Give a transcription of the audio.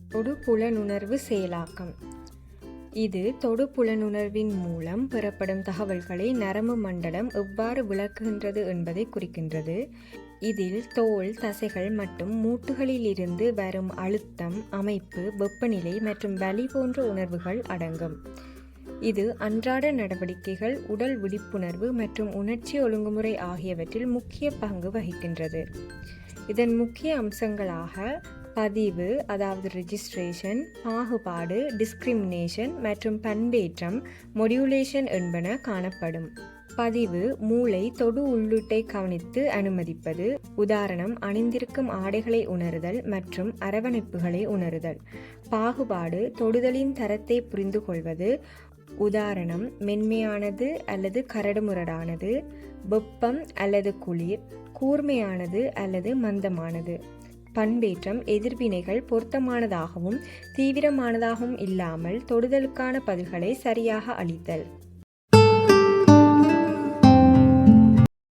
தொடு புலனுணர்வு செயலாக்கம். இது தொடு புலனுணர்வின் மூலம் பெறப்படும் தகவல்களை நரம்பு மண்டலம் எவ்வாறு விளக்குகின்றது என்பதை குறிக்கின்றது. இதில் தோல், தசைகள் மற்றும் மூட்டுகளில் இருந்து வரும் அழுத்தம், அமைப்பு, வெப்பநிலை மற்றும் வலி போன்ற உணர்வுகள் அடங்கும். இது அன்றாட நடவடிக்கைகள், உடல் விழிப்புணர்வு மற்றும் உணர்ச்சி ஒழுங்குமுறை ஆகியவற்றில் முக்கிய பங்கு வகிக்கின்றது. இதன் முக்கிய அம்சங்களாக பதிவு, அதாவது ரெஜிஸ்ட்ரேஷன், பாகுபாடு, டிஸ்கிரிமினேஷன் மற்றும் பண்பேற்றம், மொடியுலேஷன் என்பன காணப்படும். பதிவு மூளை தொடு உள்ளீட்டை கவனித்து அனுமதிப்பது. உதாரணம், அணிந்திருக்கும் ஆடைகளை உணருதல் மற்றும் அரவணைப்புகளை உணருதல். பாகுபாடு தொடுதலின் தரத்தை புரிந்து கொள்வது. உதாரணம், மென்மையானது அல்லது கரடுமுரடானது, வெப்பம் அல்லது குளிர், கூர்மையானது அல்லது மந்தமானது. பண்பேற்றம் எதிர்வினைகள் பொருத்தமானதாகவும் தீவிரமானதாகவும் இல்லாமல் தொடுதலுக்கான பதில்களை சரியாக அளித்தல்.